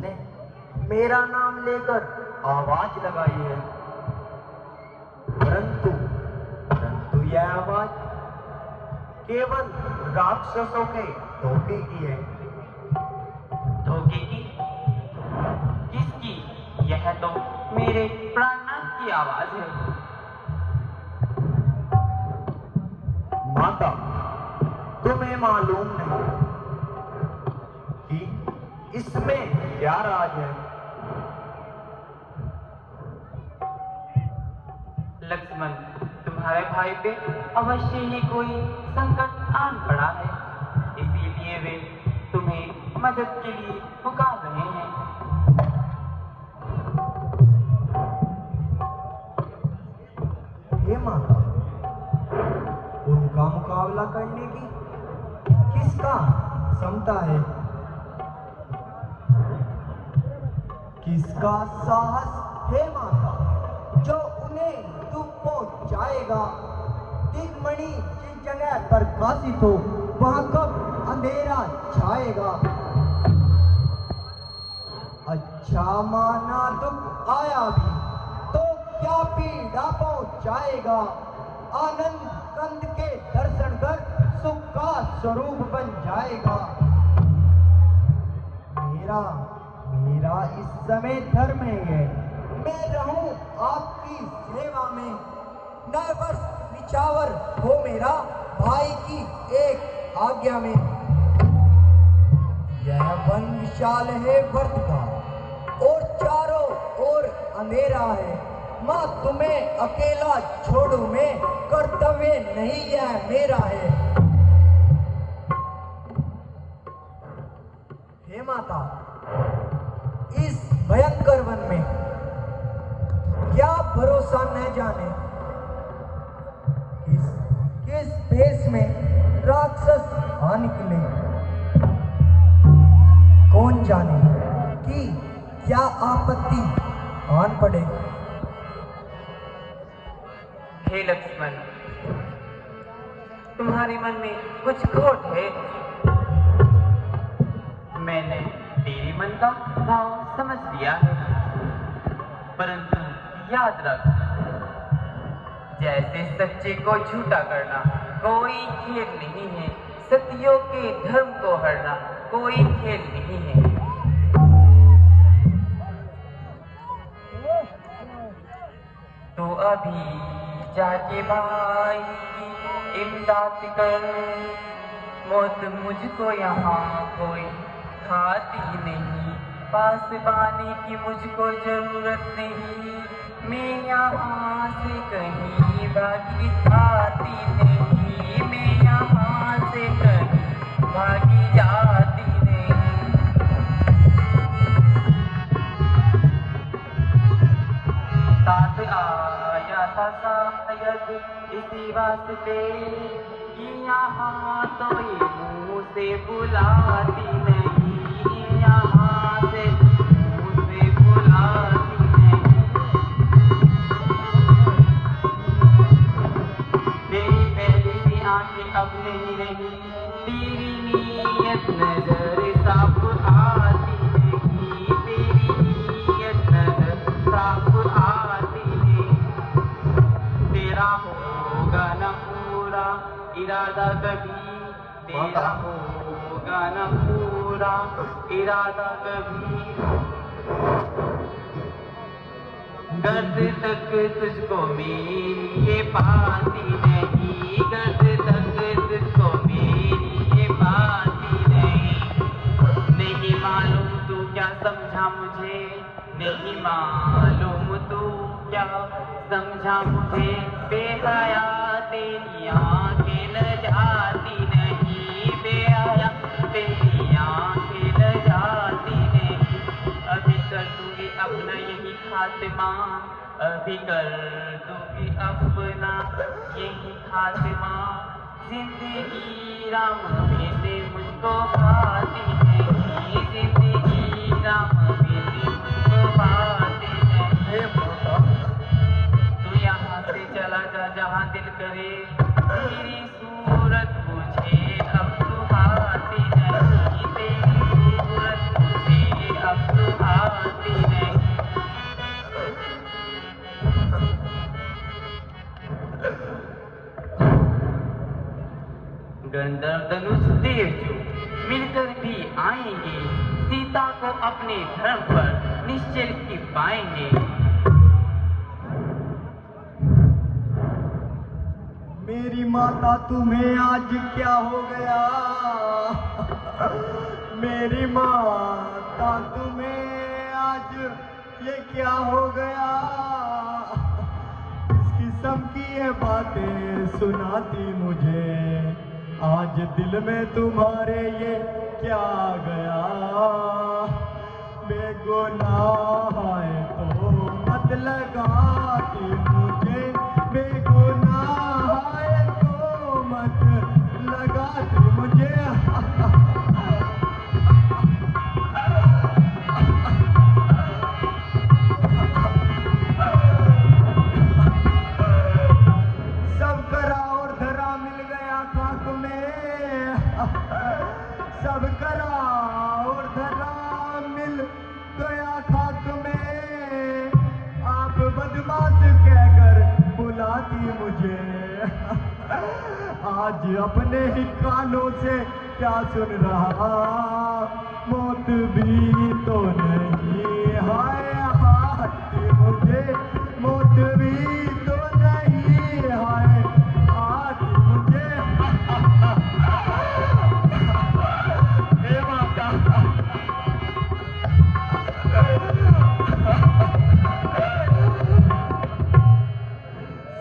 जिसने मेरा नाम लेकर आवाज लगाई है, परंतु यह आवाज केवल राक्षसों के धोखे की है। धोखे की? किसकी? यह तो मेरे प्राणनाथ की आवाज है। माता, तुम्हें मालूम नहीं कि इसमें क्या राज है? लक्ष्मण, तुम्हारे भाई पे अवश्य ही कोई संकट आन पड़ा है, इसीलिए वे तुम्हें मदद के लिए पुकार रहे हैं। हे माता, उनका मुकाबला करने की किसका क्षमता है? किसका साहस है माता, जो उन्हें दुख पहुंचाएगा? दिग्मणि जिस जगह प्रकाशित हो, वहां कब अंधेरा छाएगा? अच्छा माना दुख आया भी तो क्या पीड़ा पहुंचाएगा? आनंद कंद के दर्शन कर सुख का स्वरूप बन जाएगा। मेरा इस समय धर्म है, मैं रहूं आपकी सेवा में। नए वर्ष निछावर हो मेरा, भाई की एक आज्ञा में। यह वन विशाल है वर्त का, और चारों ओर अंधेरा है। माँ तुम्हें अकेला छोड़ू मैं, कर्तव्य नहीं यह मेरा है। हे माता, इस भयंकर वन में क्या भरोसा न जाने किस भेष में राक्षस आ निकले। कौन जाने कि क्या आपत्ति आन पड़े। हे लक्ष्मण, तुम्हारे मन में कुछ खोट है। मैंने तेरे मन का भाव समझ लिया है, परंतु याद रख, जैसे सच्चे को झूठा करना कोई खेल नहीं है, सतियों के धर्म को हरना कोई खेल नहीं है। तो अभी जाके भाई की इमदाद कर, मौत मुझको यहाँ कोई खाती नहीं, पास पाने की मुझको जरूरत नहीं। मैं यहाँ से कहीं भागी जाती नहीं, मैं यहाँ से कहीं भागी जाती नहीं। साथ आया था शायद इसी वास्ते, कि यहाँ तो ये मुँह से बुलाती नहीं, यहाँ से मुँह से बुलाती नहीं। मेरी पहली सी आंखें अब नहीं रही, तेरी नीयत नजर साफ आती नहीं, तेरी नीयत नजर साफ आती नहीं। तेरा होगा न पूरा इरादा कभी, तेरा होगा न पूरा इरादा कभी। गर्द तक तुझको मेरी ये पाती नहीं, गर्द तक तुझको मेरी ये पाती नहीं। नहीं मालूम तू क्या समझा मुझे, नहीं मालूम तू क्या समझा मुझे। बेहया तेरी आंखें न जाती नहीं, बेहया तेरी आंखें न जाती नहीं। अभी कर दूंगी अपना यही खात्मा, अभी कर दूंगी अपना यही खात्मा। जिंदगी राम बेटे मुझको भाती नहीं, जिंदगी राम बेटे मुझको भाती नहीं। तू यहाँ से चला जा जहाँ दिल करे, तेरी सूरत मुझे अब सुहाती नहीं, तेरी सूरत मुझे अब सुहाती गंधर्व धनुष देवजू मिलकर भी आएंगे, सीता को अपने धर्म पर निश्चल की पाएंगे। मेरी माता तुम्हें आज क्या हो गया? मेरी माता तुम्हें आज ये क्या हो गया? इस किस्म की ये बातें सुनाती मुझे, आज दिल में तुम्हारे ये क्या गया? बेगुनाह है तो मत लगाती मुझे, बेगुनाह है तो मत लगाती मुझे। सब करा और धरा मिल गया खाक में, सब करा और धरा मिल गया खाक में। आप बदमाश कहकर बुलाती मुझे, आज अपने ही कानों से क्या सुन रहा? मौत भी तो नहीं हाय आती मुझे, मौत भी तो नहीं हाय आती मुझे। हे माता,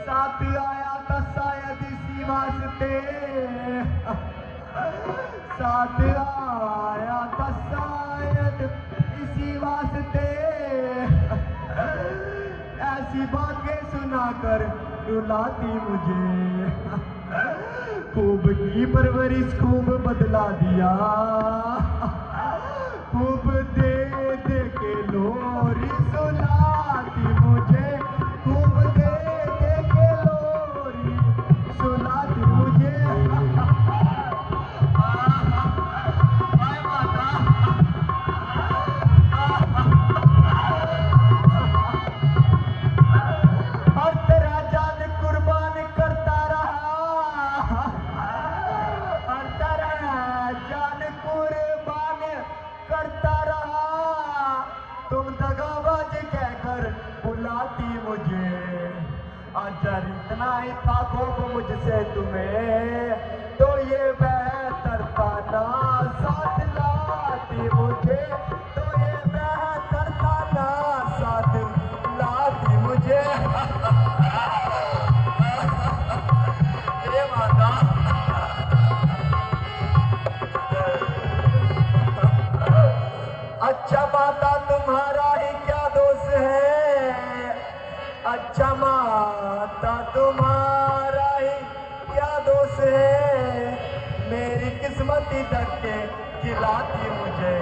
साथ आया था शायद इसी वास्ते, साथ आया था शायद इसी वास्ते। ऐसी बातें सुनाकर रुलाती मुझे, खूब की परवरिश खूब बदला दिया, खूब दे दे के लोरी सुलाती मुझे, खूब दे दे के लोरी सुलाती मुझे। हाय माता, हर तेरा जान कुर्बान करता रहा, हर तेरा जान कुर्बान करता रहा। तुम दगाबाज कहकर बुलाती मुझे, अगर इतना ही था खौफ मुझसे तुम्हें, तो ये बेहतर था ना साथ लाती मुझे, तो ये बेहतर था ना साथ लाती मुझे। हे माता, अच्छा माता तुम्हारा ही क्या दोष है? अच्छा माता तुम्हारा ही क्या दोष है? मेरी किस्मत ही धक्के खिलाती मुझे,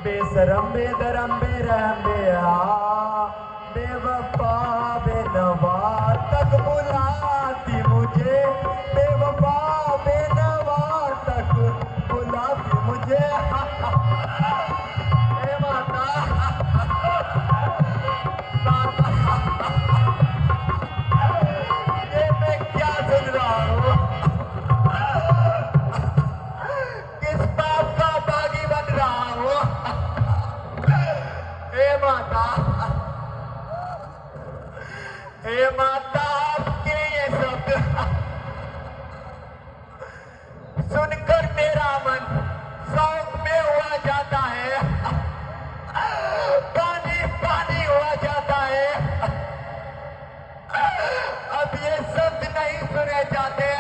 बेशरम बेदरम बेरहम बेआ बेवफा बेनवा तक बुलाती मुझे, बेवफा बेनवा तक बुलाती मुझे। हे माता, ये मैं क्या सुन रहा हूँ? किस बात का बागी बन रहा हूँ? हे माता, हे माता, आपके ये शब्द सुनकर मेरा मन शौक में हुआ जाता है, पानी पानी हुआ जाता है। अब ये शब्द नहीं सुने जाते,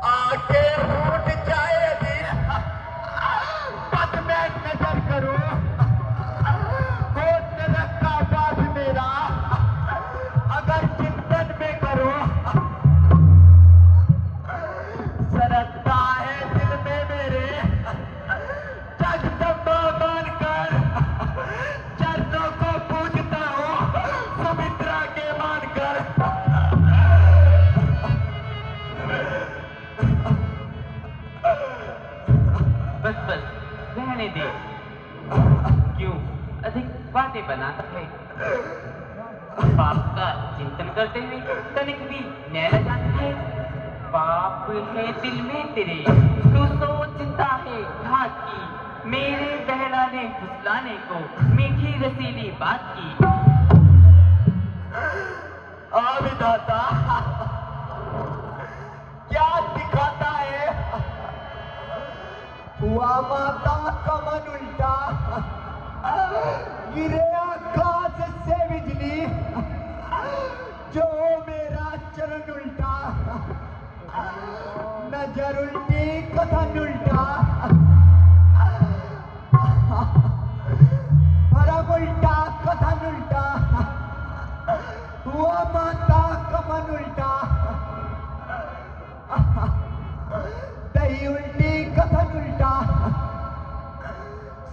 आके फूट जाएगी पद में नजर करूं, होठ में रखा पास मेरा अगर चिंतन में करूं, सरकता है दिल में मेरे जगदम्बा मानकर, चरणों को पूजता हूँ सुमित्रा के मानकर। बस बस रहने दे, क्यों अधिक बातें बनाता है? पाप का चिंतन करते हुए तनिक भी नैना जाती है। पाप है दिल में तेरे, तू सोचता है घात की, मेरे बहलाने फुसलाने को मीठी रसीली बात की। विधाता क्या दिखाता है? हुआ माता का मन उल्टा, गिरे आकाश से बिजली, जो मेरा चरण उल्टा, नजर उल्टी कथन उल्टा, भरम उल्टा कथन उल्टा, हुआ माता का मन उल्टा, दही उल्टी कथन उल्टा,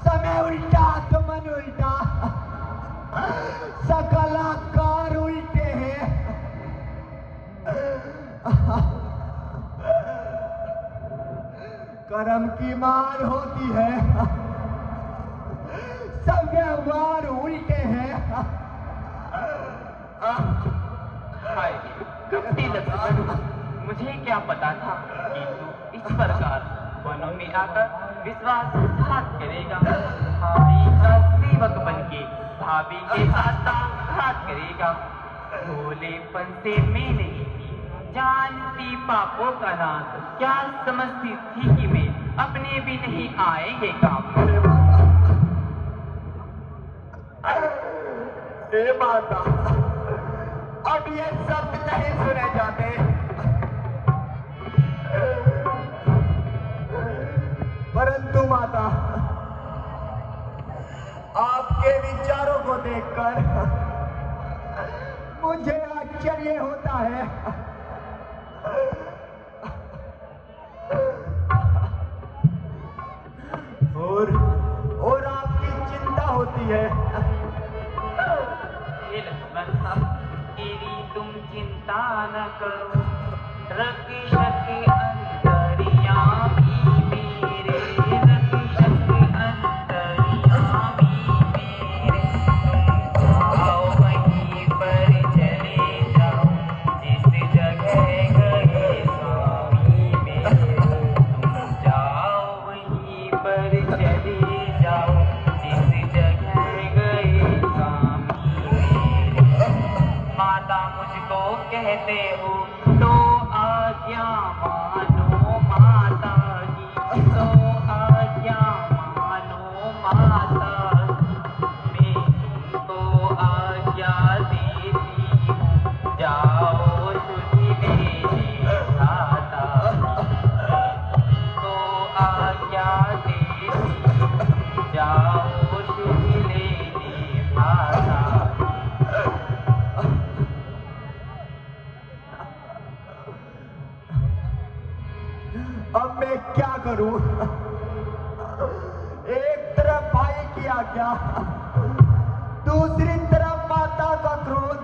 समय उल्टा तो मन उल्टा, सकल आकार उल्टे हैं। कर्म की मार होती है, सब व्यवहार उल्टे हैं। हाय कपटी लक्ष्मण, मुझे क्या पता था कि तू इस प्रकार वनों में आकर विश्वासघात करेगा। भाई का सेवक बनके भाभी के साथ घात करेगा। भोलेपन से मैं नहीं थी, जानती पापों का नाश, क्या समझती थी कि मैं अपने भी नहीं आएंगे काम। हे माता, अब ये शब्द नहीं सुने जाते। परंतु माता, आपके विचारों को देखकर मुझे आश्चर्य होता है। और आपकी चिंता होती है। हे लक्ष्मण, तेरी तुम चिंता न करो, रक्षक अंतर्यामी मेरे, रक्षक अंतर्यामी मेरे। तुम जाओ वहीं पर चले जाओ, जिस जगह गए स्वामी मेरे। तुम जाओ वहीं पर चले जाओ, जिस जगह गए स्वामी मेरे। माता मुझको कहते हो तो आज्ञा मानो माता की, तो आज्ञा मानो माता की। मैं तुमको आज्ञा देती हूँ, जाओ सुधि लेने भ्राता। तुमको आज्ञा देती हूँ, जाओ सुधि लेने भ्राता। अब मैं क्या करूं? एक तरफ भाई की आज्ञा, दूसरी तरफ माता का क्रोध।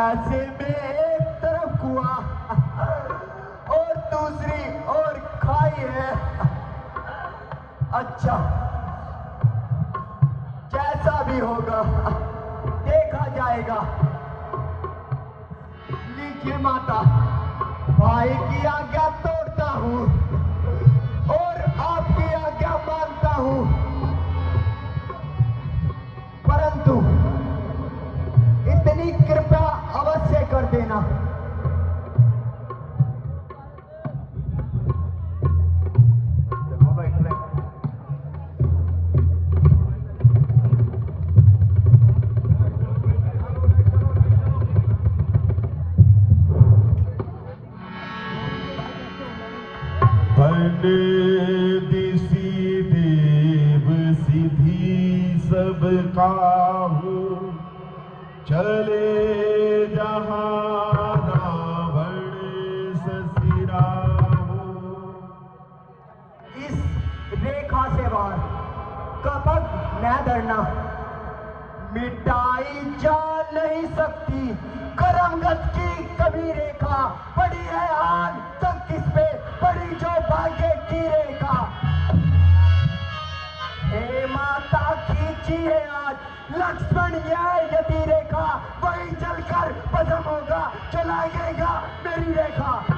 ऐसे में एक तरफ कुआं और दूसरी और खाई है। अच्छा, जैसा भी होगा देखा जाएगा। लीजिए माता, भाई की आज्ञा तोड़ता हूँ और आपकी आज्ञा मानता हूँ, परंतु इतनी कृपा अवश्य कर देना। दिसी देव सिद्धि सब काहू, चले जहाँ रावण ससिराहू। इस रेखा से बाहर कपट न डरना, मिटाई जा नहीं सकती करमगत की कभी रेखा। पड़ी है आन तक किस पे, पड़ी जो भाग्य की रेखा। हे माता खींचिए आज लक्ष्मण यह यदि रेखा वही चलकर पदम होगा, जो लागेगा मेरी रेखा।